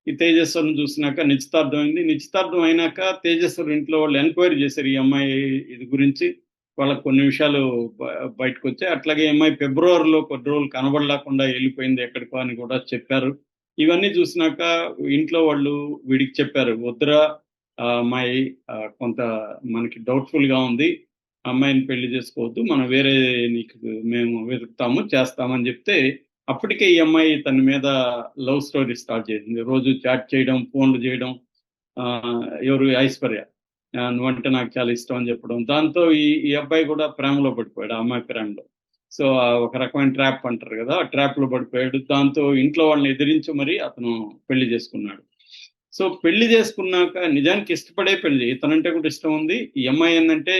ఈ తేజస్వరిని చూసినాక నిశ్చితార్థం అయింది. నిశ్చితార్థం అయినాక తేజస్వరి ఇంట్లో వాళ్ళు ఎంక్వైరీ చేశారు ఈ అమ్మాయి ఇది గురించి. వాళ్ళకి కొన్ని విషయాలు బయటకొచ్చాయి. అట్లాగే ఈ అమ్మాయి ఫిబ్రవరిలో కొద్ది రోజులు కనబడలేకుండా వెళ్ళిపోయింది ఎక్కడికో అని కూడా చెప్పారు. ఇవన్నీ చూసినాక ఇంట్లో వాళ్ళు వీడికి చెప్పారు, వద్దురా అమ్మాయి కొంత మనకి డౌట్‌ఫుల్‌గా ఉంది. అమ్మాయిని పెళ్లి చేసుకోవద్దు. మనం వేరే నీకు మేము వెతుకుతాము, చేస్తామని చెప్తే అప్పటికే ఈ అమ్మాయి తన మీద లవ్ స్టోరీ స్టార్ట్ చేసింది. రోజు చాట్ చేయడం, ఫోన్లు చేయడం. ఎవరు ఐశ్వర్య నువ్వంటే నాకు చాలా ఇష్టం అని చెప్పడం. దాంతో ఈ ఈ అబ్బాయి కూడా ప్రేమలో పడిపోయాడు, ఆ అమ్మాయి ప్రేమలో. సో ఒక రకమైన ట్రాప్ అంటారు కదా, ఆ ట్రాప్‌లో పడిపోయాడు. దాంతో ఇంట్లో వాళ్ళని ఎదిరించి మరి అతను పెళ్లి చేసుకున్నాడు. సో పెళ్లి చేసుకున్నాక నిజానికి ఇష్టపడే పెళ్లి. ఇతనంటే కూడా ఇష్టం ఉంది. ఈ అమ్మాయి ఏందంటే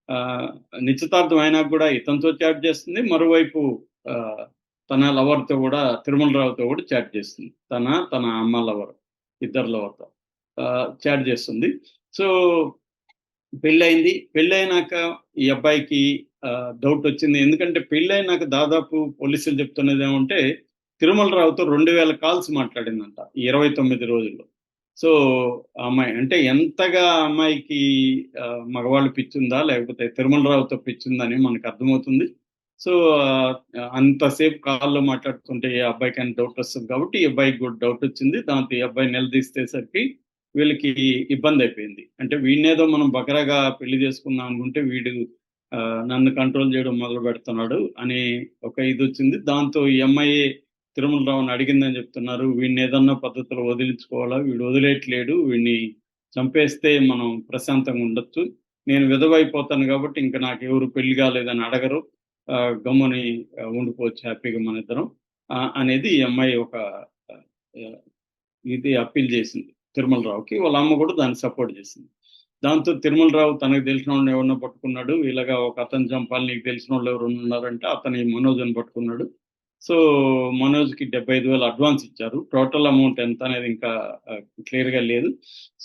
ఆహ్, నిశ్చితార్థం అయినాక కూడా ఇతనితో చాట్ చేస్తుంది. మరోవైపు ఆహ్, తన లవర్‌తో కూడా, తిరుమలరావుతో కూడా చాట్ చేస్తుంది. తన అమ్మ లవర్, ఇద్దరు లవర్‌తో చాట్ చేస్తుంది. సో పెళ్ళయింది. పెళ్ళైనాక ఈ అబ్బాయికి డౌటొచ్చింది. ఎందుకంటే పెళ్ళైనాక దాదాపు పోలీసులు చెప్తున్నదేమంటే, తిరుమలరావుతో 2000 కాల్స్ మాట్లాడిందంట ఈ 29 రోజుల్లో. సో, ఆ అమ్మాయి అంటే ఎంతగా ఆ అమ్మాయికి మగవాళ్ళు పిచ్చుందా? లేకపోతే తిరుమలరావుతో పిచ్చుందని మనకర్థమవుతుంది. సో, అంతసేపు కాల్‌లో మాట్లాడుతుంటే ఏ అబ్బాయికైనా డౌటొస్తది కాబట్టి, ఈ అబ్బాయికి కూడా డౌటొచ్చింది. దాంతో ఈ అబ్బాయి నిలదీసేసరికి వీళ్ళకి ఇబ్బందయిపోయింది. అంటే వీడినేదో మనం బకరాగా పెళ్లి చేసుకుందాం అనుకుంటే వీడు నన్ను కంట్రోల్ చేయడం మొదలుపెడుతున్నాడు అనే ఒక ఇదొచ్చింది. దాంతో ఈ అమ్మాయే తిరుమలరావుని అడిగిందని చెప్తున్నారు. వీడినేదన్నా పద్ధతిలో వదిలించుకోవాలా? వీడు వదిలేయట్లేడు. వీడిని చంపేస్తే మనం ప్రశాంతంగా ఉండొచ్చు. నేను విధవైపోతాను కాబట్టి ఇంక నాకెవరు పెళ్లి కాలేదని అడగరు. గమ్ముని ఉండిపోవచ్చు హ్యాపీగా మనిద్దరం అనేది ఈ అమ్మాయి ఒక ఆహ్, ఇది అప్పీల్ చేసింది తిరుమలరావుకి. వాళ్ళ అమ్మ కూడా దాన్ని సపోర్ట్ చేసింది. దాంతో తిరుమలరావు తనకు తెలిసినోడిని ఎవరినో పట్టుకున్నాడు. ఇలాగ ఒక అతన్ని చంపాలి, నీకు తెలిసినోళ్ళు ఎవరైనా ఉన్నారంటే అతని మనోజ్‌ని పట్టుకున్నాడు. సో, మనోజ్‌కి 75,000 అడ్వాన్స్ ఇచ్చారు. టోటల్ అమౌంట్ ఎంత అనేది ఇంకా క్లియర్‌గా లేదు.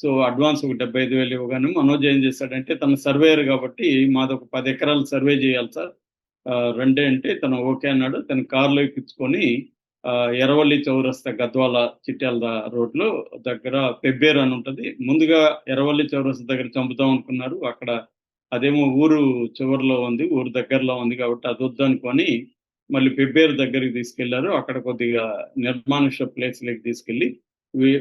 సో, అడ్వాన్స్ ఒక 75,000 ఇవ్వగానే మనోజ్ ఏం చేశాడంటే, తను సర్వేయర్ కాబట్టి మాదొక 10 ఎకరాలు సర్వే చేయాలి సార్. రండి అంటే తను ఓకే అన్నాడు. తను కార్‌లో ఎక్కించుకొని ఎర్రవల్లి చౌరస్తా గద్వాల చిట్యాల రోడ్‌లో దగ్గర పెబ్బేరు అని ఉంటది. ముందుగా ఎర్రవల్లి చౌరస్తా దగ్గర చంపుదాం అనుకున్నారు. అక్కడ అదేమో ఊరు చివరిలో ఉంది. ఊరు దగ్గరలో ఉంది కాబట్టి అదొద్దనుకోని మళ్ళీ పెబ్బేరు దగ్గరికి తీసుకెళ్లారు. అక్కడ కొద్దిగా నిర్మానుష్య ప్లేస్‌లకి తీసుకెళ్ళి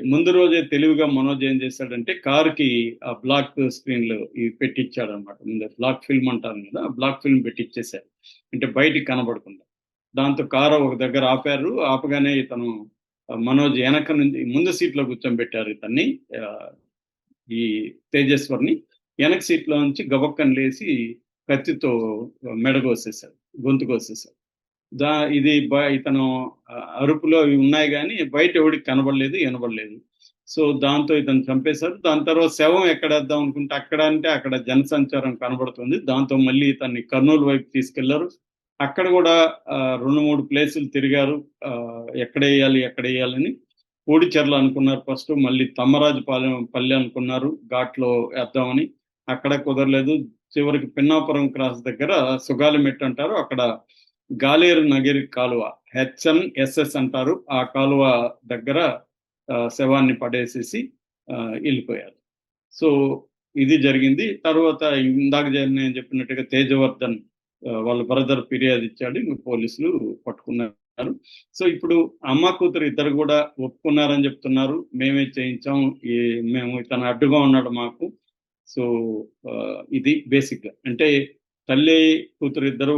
ముందు రోజే తెలివిగా మనోజ్ ఏం చేశాడంటే కారుకి ఆ బ్లాక్ స్క్రీన్‌లు ఇవి పెట్టిచ్చాడన్నమాట. ముందే బ్లాక్ ఫిల్మ్ అంటారు కదా, ఆ బ్లాక్ ఫిల్మ్ పెట్టిచ్చేశారు. అంటే బయటికి కనబడకుండా. దాంతో కారు ఒక దగ్గర ఆపారు. ఆపగానే ఇతను మనోజ్ ఎనక నుంచి ముందు సీట్‌లో కూర్చోబెట్టారు ఇతన్ని. ఆహ్, ఈ తేజేశ్వర్‌ని. ఎనక సీట్‌లో నుంచి గబక్కన లేసి కత్తితో మెడ కోసేశాడు. గొంతు కోసేశాడు. ఇది ఇతను అరుపులు అవి ఉన్నాయి గానీ బయట ఎవడికి కనబడలేదు, ఇనబడలేదు. సో, దాంతో ఇతన్ని చంపేశారు. దాని తర్వాత శవం ఎక్కడేద్దాం అనుకుంటే అక్కడ అంటే అక్కడ జనసంచారం కనబడుతుంది. దాంతో మళ్ళీ ఇతన్ని కర్నూలు వైపు తీసుకెళ్లారు. అక్కడ గూడా 2, 3 ప్లేసులు తిరిగారు. ఎక్కడెయ్యాలని. పూడిచెర్ల అనుకున్నారు ఫస్టు. మళ్ళీ పల్లె అనుకున్నారు ఘాట్‌లో ఏద్దామని. అక్కడ కుదరలేదు. చివరికి పిన్నాపురం క్రాస్ దగ్గర సుగాలిమెట్టు అంటారు. అక్కడ గాలేరు నగిరి కాలువ హెచ్ఎన్ఎస్ఎస్ అంటారు. ఆ కాలువ దగ్గర శవాన్ని పడేసేసి ఎళ్ళిపోయారు. సో, ఇది జరిగింది. తర్వాత ఇందాక నేను చెప్పినట్టుగా తేజవర్ధన్ వాళ్ళ బ్రదర్ ఫిర్యాదిచ్చాడు. ఇంక పోలీసులు పట్టుకున్నారు. సో, ఇప్పుడు అమ్మ, కూతురు ఇద్దరు గూడా ఒప్పుకున్నారని చెప్తున్నారు. మేమే చేయించాం. మేము ఇతను అడ్డుగా ఉన్నాడు మాకు. సో, ఇది బేసిక్‌గా. అంటే తల్లి, కూతురు ఇద్దరు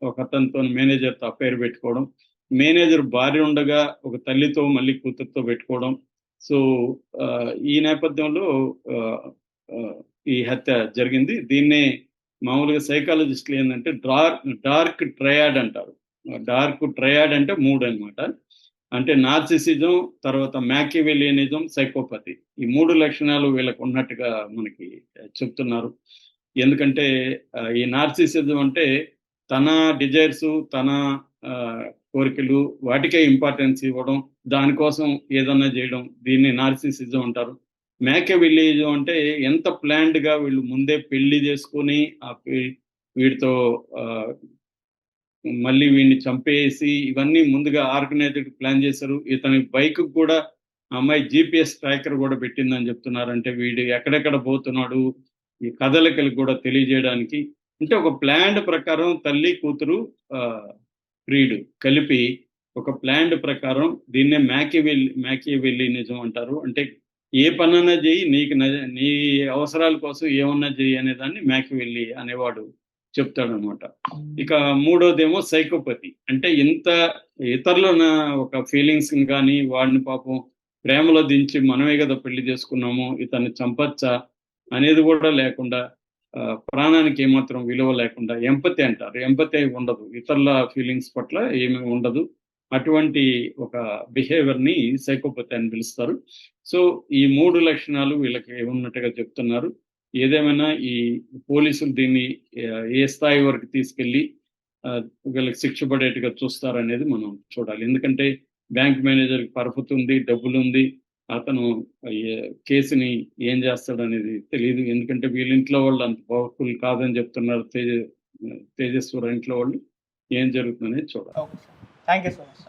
ఒకతనితోని మేనేజర్‌తో అఫైర్ పెట్టుకోవడం. మేనేజర్ భార్య ఉండగా ఒక తల్లితో మళ్ళీ కూతురుతో పెట్టుకోవడం. సో, ఈ నేపథ్యంలో ఆహ్, ఆహ్, ఈ హత్య జరిగింది. దీన్నే మామూలుగా సైకాలజిస్టులు ఏందంటే డార్క్ ట్రయాడ్ అంటారు. డార్క్ ట్రయాడ్ అంటే 3 అన్నమాట. అంటే నార్సిసిజం, తర్వాత మాకివెలియనిజం, సైకోపతి. ఈ 3 లక్షణాలు వీళ్ళకున్నట్టుగా మనకి చెప్తున్నారు. ఎందుకంటే ఈ నార్సిసిజం అంటే తన డిజైర్స్, తన ఆహ్, కోరికలు వాటికే ఇంపార్టెన్స్ ఇవ్వడం, దానికోసం ఏదన్నా జేయడం. దీన్ని నార్సిసిజం అంటారు. మేకియావెల్లియిజం అంటే ఎంత ప్లాన్డ్‌గా వీళ్ళు ముందే పెళ్లి జేసుకొని వీడితో ఆహ్, మళ్ళీ వీడిని చంపేసి ఇవన్నీ ముందుగా ఆర్గనైజ్డ్ ప్లాన్ చేశారు. ఇతని బైక్‌కి కూడా ఆ అమ్మాయి జీపీఎస్ ట్రాకర్ కూడా పెట్టిందని చెప్తున్నారు. అంటే వీడు ఎక్కడెక్కడ పోతున్నాడు, ఈ కదలికలు కూడా తెలియజేయడానికి. అంటే ఒక ప్లాన్డ్ ప్రకారం తల్లి, కూతురు ప్రియుడు కలిపి ఒక ప్లాన్డ్ ప్రకారం దీన్నే మ్యాకియవెల్లినిజం అంటారు. అంటే ఏ పనన్నా చెయ్యి, నీ అవసరాల కోసం ఏమన్నా చెయ్యి అనే దాన్ని మ్యాకియవెల్లి అనేవాడు చెప్తాడనమాట. ఇక మూడోదేమో సైకోపతి. అంటే ఇంత ఇతరుల ఒక ఫీలింగ్స్‌ని గాని, వాడిని పాపం ప్రేమలో దించి మనమే గదా పెళ్లి చేసుకున్నాము, ఇతన్ని చంపొచ్చా అనేది గూడా లేకుండా, ప్రాణానికి ఏమాత్రం విలువ లేకుండా ఎంపతి అంటారు. ఎంపతి ఉండదు. ఇతరుల ఫీలింగ్స్ పట్ల ఏమి ఉండదు. అటువంటి ఒక బిహేవియర్‌ని సైకోపతి అని పిలుస్తారు. సో, ఈ 3 లక్షణాలు వీళ్ళకి ఉన్నట్టుగా చెప్తున్నారు. ఏదేమైనా ఈ పోలీసులు దీన్ని ఏ స్థాయి వరకు తీసుకెళ్ళి వీళ్ళకి శిక్ష పడేట్టుగా చూస్తారనేది మనం చూడాలి. ఎందుకంటే బ్యాంక్ మేనేజర్‌కి పరపతుంది, డబ్బులుంది. అతను కేసుని ఏం చేస్తాడనేది తెలీదు. ఎందుకంటే వీళ్ళ ఇంట్లో వాళ్ళు అంత పవర్‌ఫుల్ కాదని చెప్తున్నారు. తేజేశ్వర ఇంట్లో వాళ్ళు. ఏం జరుగుతుందనేది చూడాలి. Okay sir. Thank you so much.